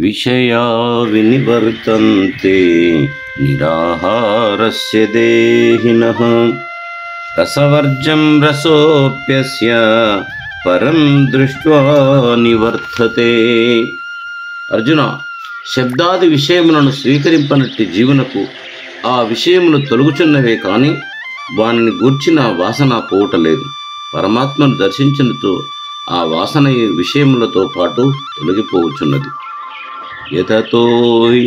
విషయా వినివర్తంతే నిరాహారస్య దేహినః రసవర్జం రసోప్యస్య పరం దృష్ట్వా నివర్తతే. అర్జున, శబ్దాది విషయములను స్వీకరింపనట్టి జీవునకు ఆ విషయములు తొలగుచున్నవే కాని వానిని గూర్చిన వాసన పోవటలేదు. పరమాత్మను దర్శించినతో ఆ వాసన విషయములతో పాటు తొలగిపోవచ్చున్నది. యతతో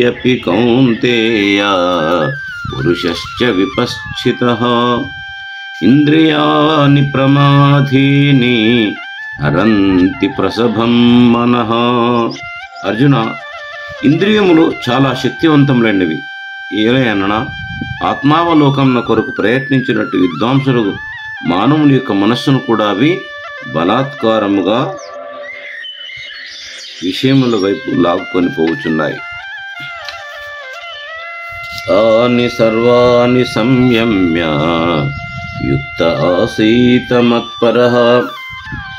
యపి కౌంతేయ పురుషశ్చ విపశ్చితః ఇంద్రియాణి ప్రమాధీని హరంతి ప్రసభం మనః. అర్జున, ఇంద్రియములు చాలా శక్తివంతములైనవి. ఏలయననా ఆత్మావలోకమున కొరకు ప్రయత్నించినట్టు విద్వాంసులు మానవుని యొక్క మనస్సును కూడా అవి బలాత్కారముగా విషయముల వైపు లాక్కొని పోవుచున్నాయి. తాని సర్వాణి సంయమ్య యుక్త ఆసీత మత్పరః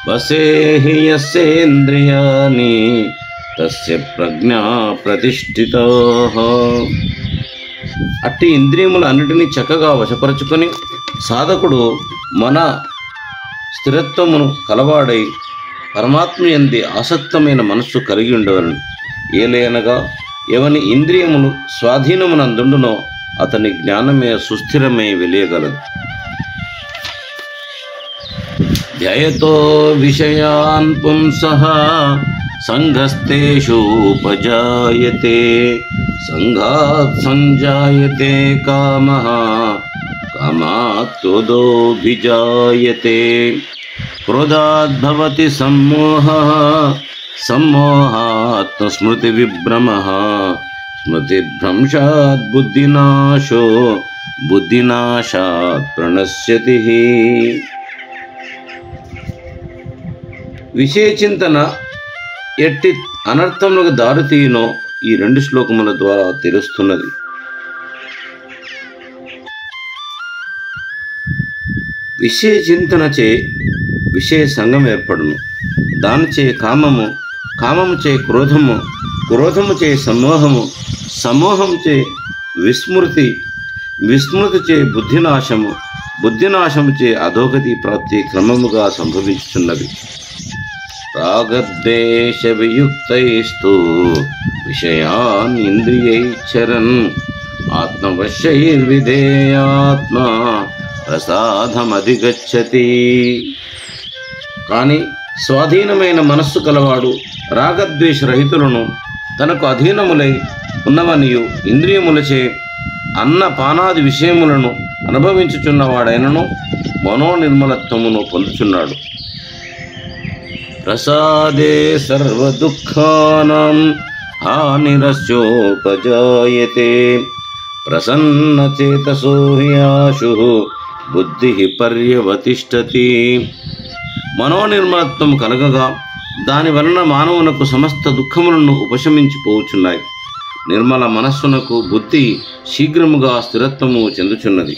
వసేహి యస్యేంద్రియాణి తస్య ప్రజ్ఞా ప్రతిష్ఠితాః. అట్టి ఇంద్రియముల అన్నిటినీ చక్కగా వశపరచుకొని సాధకుడు మన స్థిరత్వమును కలవాడై పరమాత్మ యందు ఆసక్తమైన మనస్సు కలిగి ఉండవలను. ఏలయనగా ఎవని ఇంద్రియములు స్వాధీనమునందుండునో అతని జ్ఞానమే సుస్థిరమై వెలియగలదు. ధ్యయతో విషయాన్ పుంసః సంఘస్తేషూపజాయతే సంఘాత్ సంజాయతే కామః కామాత్ క్రోధోభిజాయతే క్రోధాత్ భవతి సమ్మోహః సమ్మోహాత్ స్మృతి విభ్రమః స్మృతిభ్రంశాత్ బుద్ధినాశో బుద్ధినాశాత్ ప్రణశ్యతి. విషయచింతన ఎట్టి అనర్థములకు దారితీయునో ఈ రెండు శ్లోకముల ద్వారా తెలుస్తున్నది. విషయ చింతనచే విషయ సంగం ఏర్పడును. దానిచే కామము, కామము చే క్రోధము, క్రోధము చే సమోహము, సమోహము చే విస్మృతి, విస్మృతి చే బుద్ధినాశము, బుద్ధినాశము చే అధోగతి ప్రాప్తి క్రమముగా సంభవించుచున్నవి. రాగద్వేష వియుక్తైస్తు విషయాన్ ఇంద్రియైశ్చరన్ ఆత్మవశైర్విధేయాత్మా ప్రసాదమధిగచ్చతి. కానీ స్వాధీనమైన మనస్సు కలవాడు రాగద్వేష రహితులను తనకు అధీనములై ఉన్నవనియు ఇంద్రియములచే అన్నపానాది విషయములను అనుభవించుచున్నవాడైనను మనోనిర్మలత్వమును పొందుచున్నాడు. ప్రసాదే సర్వదుఃఖానాం హానిరస్యోపజాయతే ప్రసన్నచేతసో హ్యాశు బుద్ధి పర్యవతిష్టతి. మనోనిర్మలత్వం కలగగా దాని వలన మానవునకు సమస్త దుఃఖములను ఉపశమించిపోవచ్చున్నాయి. నిర్మల మనస్సునకు బుద్ధి శీఘ్రముగా స్థిరత్వము చెందుచున్నది.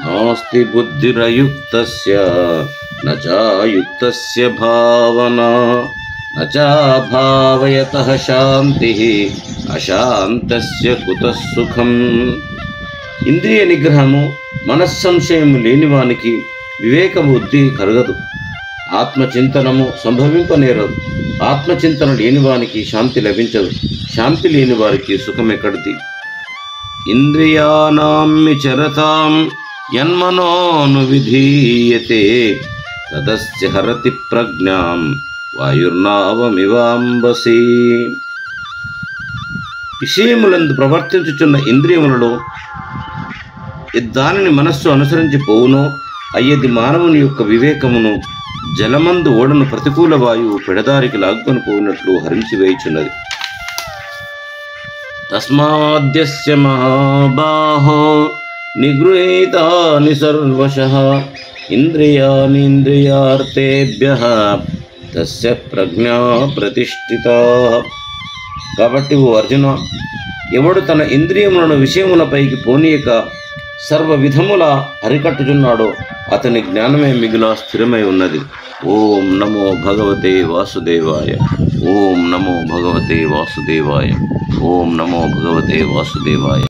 నాస్తి బుద్ధిరయుక్తస్య నచాయుక్తస్య భావనా నచాభావయతః శాంతిః అశాంతస్య కుతః సుఖం. ఇంద్రియ నిగ్రహము మనస్సంశయము లేనివానికి వివేక బుద్ధి కలగదు. ఆత్మచింతనము సంభవింపనేరదు. ఆత్మచింతన లేనివానికి శాంతి లభించదు. శాంతి లేని వారికి సుఖం ఎక్కడిది. ఇంద్రియాణం విచరతాం యన్మనోను విధీయతే తదస్య హరతి ప్రజ్ఞాం వాయుర్నావమివాంబసి. విషయములందు ప్రవర్తించుచున్న ఇంద్రియములలో దానిని మనస్సు అనుసరించి పోవునో అయ్యది మానవుని యొక్క వివేకమును జలమందు ఓడను ప్రతికూల వాయువు పెడదారికి లాక్కొని పోయినట్లు హరించి వేయుచున్నది. తస్మాద్యస్య మహాబాహో నిగృహీతాని సర్వశః ఇంద్రియాణీంద్రియార్థేభ్యః తస్య ప్రజ్ఞా ప్రతిష్ఠితా. కాబట్టి ఓ అర్జున, ఎవడు తన ఇంద్రియములను విషయములపైకి పోనీయక సర్వ విధముల అరికట్టుచున్నాడో అతని జ్ఞానమే మిగుల స్థిరమై ఉన్నది. ఓం నమో భగవతే వాసుదేవాయ. ఓం నమో భగవతే వాసుదేవాయ. ఓం నమో భగవతే వాసుదేవాయ.